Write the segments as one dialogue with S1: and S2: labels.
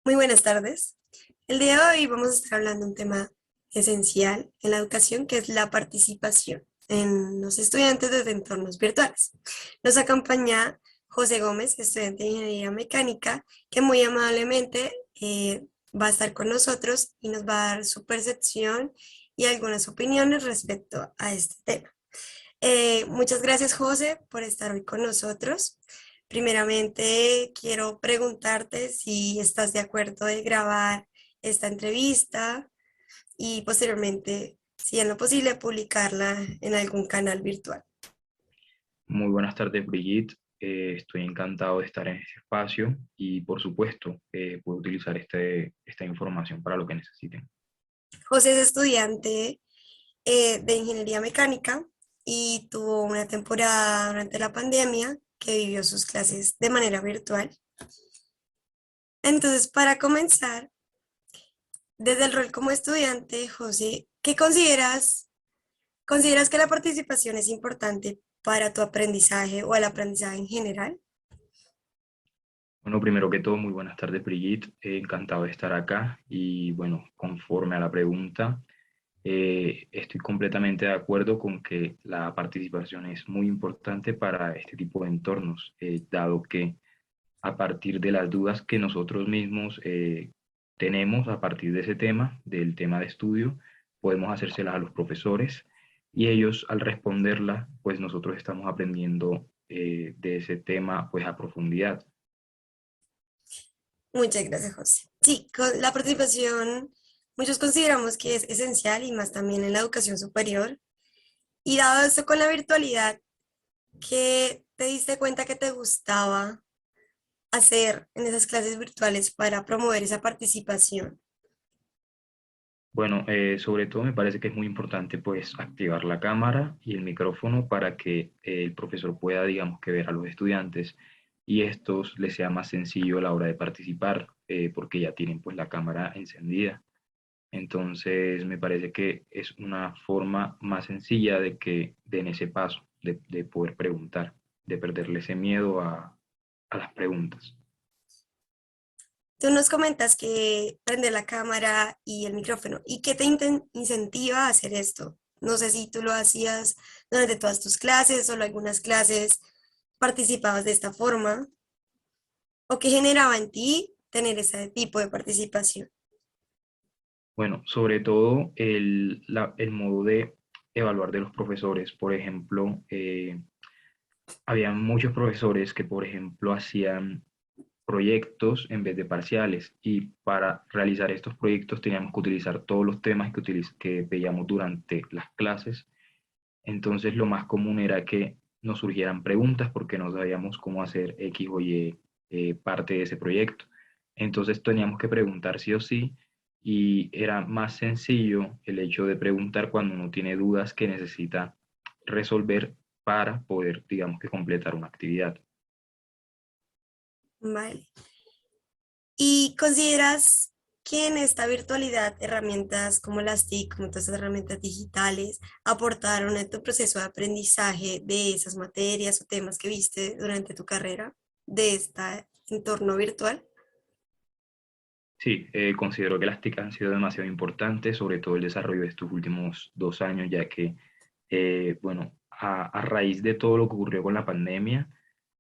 S1: Muy buenas tardes. El día de hoy vamos a estar hablando de un tema esencial en la educación, que es la participación en los estudiantes desde entornos virtuales. Nos acompaña José Gómez, estudiante de Ingeniería Mecánica, que muy amablemente va a estar con nosotros y nos va a dar su percepción y algunas opiniones respecto a este tema. Muchas gracias, José, por estar hoy con nosotros. Primeramente, quiero preguntarte si estás de acuerdo de grabar esta entrevista y posteriormente, si en lo posible, publicarla en algún canal virtual.
S2: Muy buenas tardes, Brigitte. Estoy encantado de estar en este espacio y, por supuesto, puedo utilizar esta información para lo que necesiten.
S1: José es estudiante de Ingeniería Mecánica y tuvo una temporada durante la pandemia que vivió sus clases de manera virtual. Entonces, para comenzar, desde el rol como estudiante, José, ¿qué consideras? ¿Consideras que la participación es importante para tu aprendizaje o el aprendizaje en general?
S2: Bueno, primero que todo, muy buenas tardes, Brigitte. Encantado de estar acá y, bueno, conforme a la pregunta, estoy completamente de acuerdo con que la participación es muy importante para este tipo de entornos, dado que a partir de las dudas que nosotros mismos tenemos a partir de ese tema, del tema de estudio, podemos hacérselas a los profesores y ellos al responderla, pues nosotros estamos aprendiendo de ese tema pues a profundidad.
S1: Muchas gracias, José. Sí, con la participación, muchos consideramos que es esencial y más también en la educación superior. Y dado esto con la virtualidad, ¿qué te diste cuenta que te gustaba hacer en esas clases virtuales para promover esa participación?
S2: Bueno, sobre todo me parece que es muy importante pues activar la cámara y el micrófono para que el profesor pueda, digamos, que ver a los estudiantes y estos les sea más sencillo a la hora de participar porque ya tienen pues la cámara encendida. Entonces, me parece que es una forma más sencilla de que den ese paso, de poder preguntar, de perderle ese miedo a las preguntas.
S1: Tú nos comentas que prende la cámara y el micrófono. ¿Y qué te incentiva a hacer esto? No sé si tú lo hacías durante todas tus clases, solo algunas clases participabas de esta forma, o qué generaba en ti tener ese tipo de participación.
S2: Bueno, sobre todo el modo de evaluar de los profesores. Por ejemplo, había muchos profesores que, por ejemplo, hacían proyectos en vez de parciales y para realizar estos proyectos teníamos que utilizar todos los temas que veíamos durante las clases. Entonces lo más común era que nos surgieran preguntas porque no sabíamos cómo hacer X o Y parte de ese proyecto. Entonces teníamos que preguntar sí o sí y era más sencillo el hecho de preguntar cuando uno tiene dudas que necesita resolver para poder, digamos, que completar una actividad.
S1: Vale. ¿Y consideras que en esta virtualidad herramientas como las TIC, como todas estas herramientas digitales, aportaron a tu proceso de aprendizaje de esas materias o temas que viste durante tu carrera de este entorno virtual?
S2: Sí, considero que las TIC han sido demasiado importantes, sobre todo el desarrollo de estos últimos 2 años, ya que, bueno, a raíz de todo lo que ocurrió con la pandemia,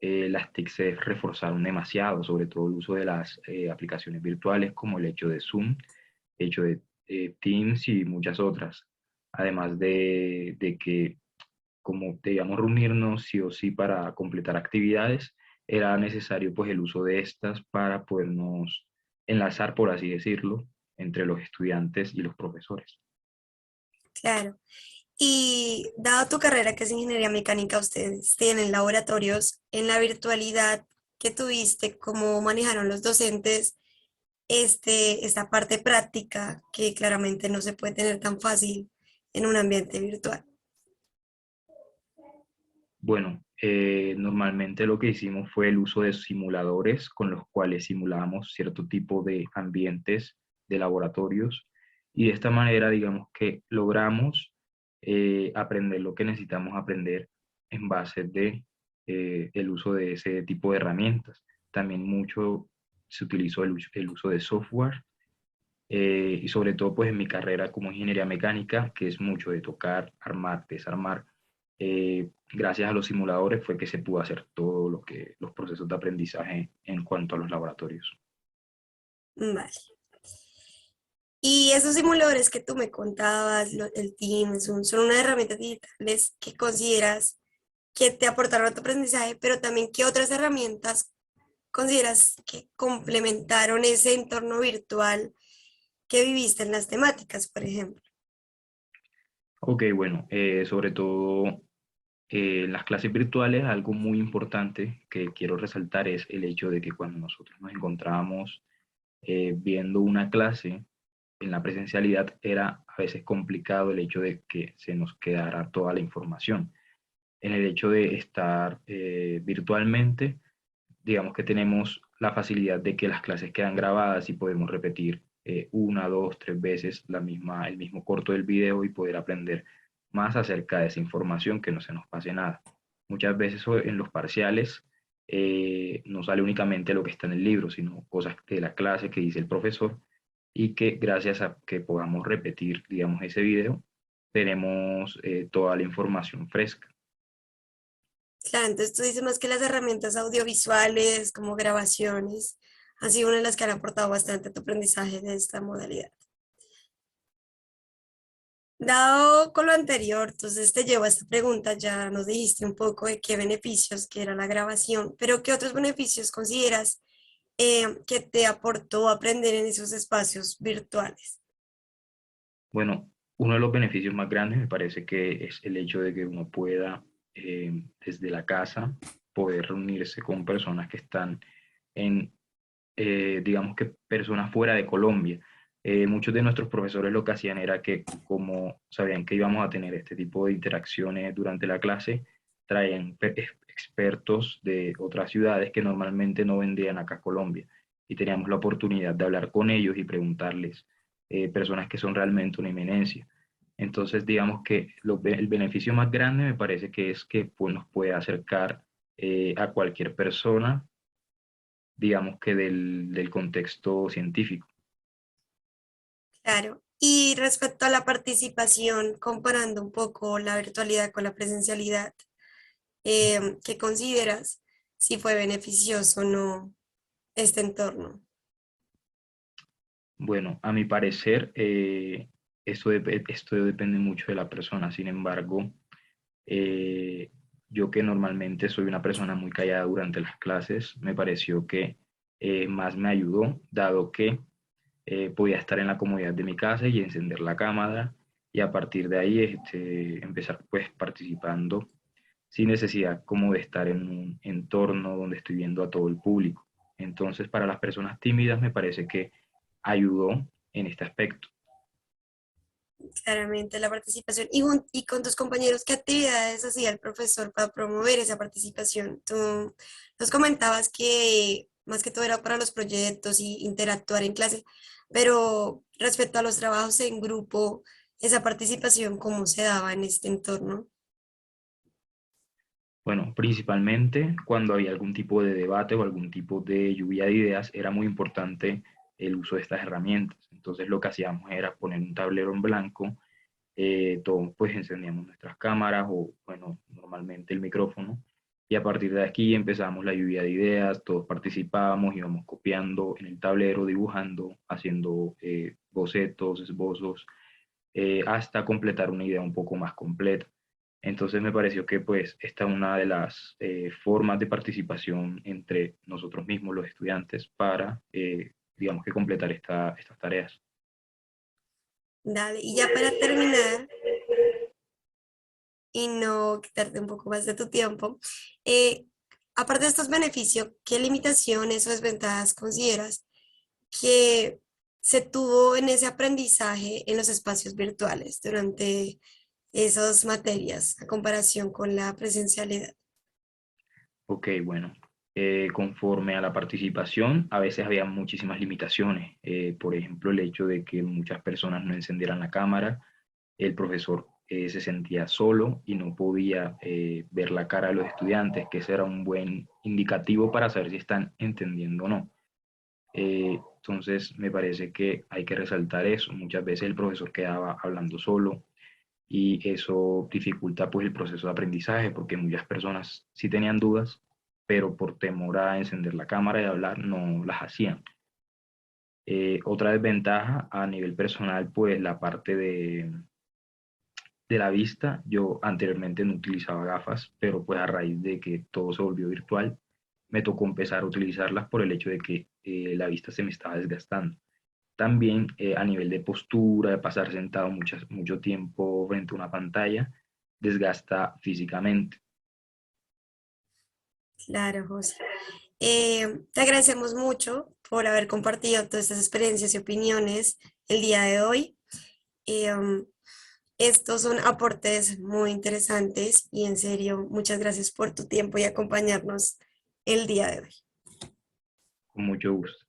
S2: las TIC se reforzaron demasiado, sobre todo el uso de las aplicaciones virtuales como el hecho de Zoom, el hecho de Teams y muchas otras. Además de que, como debíamos reunirnos sí o sí para completar actividades, era necesario pues el uso de estas para podernos enlazar, por así decirlo, entre los estudiantes y los profesores.
S1: Claro. Y dado tu carrera que es ingeniería mecánica, ustedes tienen laboratorios en la virtualidad que tuviste, cómo manejaron los docentes esta parte práctica que claramente no se puede tener tan fácil en un ambiente virtual.
S2: Bueno, normalmente lo que hicimos fue el uso de simuladores con los cuales simulábamos cierto tipo de ambientes de laboratorios y de esta manera, digamos que logramos aprender lo que necesitamos aprender en base de el uso de ese tipo de herramientas. También mucho se utilizó el uso de software y sobre todo pues en mi carrera como ingeniería mecánica, que es mucho de tocar, armar, desarmar. Gracias a los simuladores fue que se pudo hacer todo lo que los procesos de aprendizaje en cuanto a los laboratorios.
S1: Vale. Y esos simuladores que tú me contabas, el Teams, son unas herramientas digitales que consideras que te aportaron a tu aprendizaje, pero también qué otras herramientas consideras que complementaron ese entorno virtual que viviste en las temáticas, por ejemplo.
S2: Ok, bueno, sobre todo en las clases virtuales, algo muy importante que quiero resaltar es el hecho de que cuando nosotros nos encontrábamos viendo una clase en la presencialidad era a veces complicado el hecho de que se nos quedara toda la información. En el hecho de estar virtualmente, digamos que tenemos la facilidad de que las clases quedan grabadas y podemos repetir una, dos, tres veces el mismo corto del video y poder aprender más acerca de esa información, que no se nos pase nada. Muchas veces en los parciales no sale únicamente lo que está en el libro, sino cosas de la clase que dice el profesor y que gracias a que podamos repetir, digamos, ese video, tenemos toda la información fresca.
S1: Claro, entonces tú dices más que las herramientas audiovisuales, como grabaciones, han sido una de las que han aportado bastante a tu aprendizaje de esta modalidad. Dado con lo anterior, entonces te llevo a esta pregunta, ya nos dijiste un poco de qué beneficios, que era la grabación, pero ¿qué otros beneficios consideras que te aportó aprender en esos espacios virtuales?
S2: Bueno, uno de los beneficios más grandes me parece que es el hecho de que uno pueda, desde la casa, poder reunirse con personas que están en, digamos que personas fuera de Colombia. Muchos de nuestros profesores lo que hacían era que, como sabían que íbamos a tener este tipo de interacciones durante la clase, traían expertos de otras ciudades que normalmente no vendrían acá a Colombia. Y teníamos la oportunidad de hablar con ellos y preguntarles, personas que son realmente una eminencia. Entonces, digamos que el beneficio más grande me parece que es que pues, nos puede acercar a cualquier persona, digamos que del contexto científico.
S1: Claro. Y respecto a la participación, comparando un poco la virtualidad con la presencialidad, ¿qué consideras si fue beneficioso o no este entorno?
S2: Bueno, a mi parecer, esto depende mucho de la persona. Sin embargo, eh, yo que normalmente soy una persona muy callada durante las clases, me pareció que más me ayudó, dado que podía estar en la comodidad de mi casa y encender la cámara y a partir de ahí empezar pues participando sin necesidad como de estar en un entorno donde estoy viendo a todo el público. Entonces, para las personas tímidas me parece que ayudó en este aspecto.
S1: Claramente la participación. Y con tus compañeros, ¿qué actividades hacía el profesor para promover esa participación? Tú nos comentabas que más que todo era para los proyectos y interactuar en clase, pero respecto a los trabajos en grupo, esa participación, ¿cómo se daba en este entorno?
S2: Bueno, principalmente cuando había algún tipo de debate o algún tipo de lluvia de ideas, era muy importante el uso de estas herramientas. Entonces lo que hacíamos era poner un tablero en blanco, todos pues encendíamos nuestras cámaras o bueno, normalmente el micrófono y a partir de aquí empezamos la lluvia de ideas, todos participábamos, íbamos copiando en el tablero, dibujando, haciendo bocetos, esbozos, hasta completar una idea un poco más completa. Entonces me pareció que pues esta es una de las formas de participación entre nosotros mismos, los estudiantes, para, digamos que completar estas tareas.
S1: Dale, y ya para terminar, y no quitarte un poco más de tu tiempo, eh, aparte de estos beneficios, ¿qué limitaciones o desventajas consideras que se tuvo en ese aprendizaje en los espacios virtuales durante esas materias a comparación con la presencialidad?
S2: Ok, bueno, conforme a la participación, a veces había muchísimas limitaciones. Por ejemplo, el hecho de que muchas personas no encendieran la cámara, el profesor se sentía solo y no podía ver la cara de los estudiantes, que ese era un buen indicativo para saber si están entendiendo o no. Entonces, me parece que hay que resaltar eso. Muchas veces el profesor quedaba hablando solo y eso dificulta pues el proceso de aprendizaje porque muchas personas sí tenían dudas, pero por temor a encender la cámara y hablar no las hacían. Otra desventaja a nivel personal, pues la parte de la vista. Yo anteriormente no utilizaba gafas, pero pues a raíz de que todo se volvió virtual, me tocó empezar a utilizarlas por el hecho de que la vista se me estaba desgastando. También a nivel de postura, de pasar sentado mucho tiempo frente a una pantalla, desgasta físicamente.
S1: Claro, José. Te agradecemos mucho por haber compartido todas estas experiencias y opiniones el día de hoy. Eh, um, Estos son aportes muy interesantes y en serio, muchas gracias por tu tiempo y acompañarnos el día de hoy.
S2: Con mucho gusto.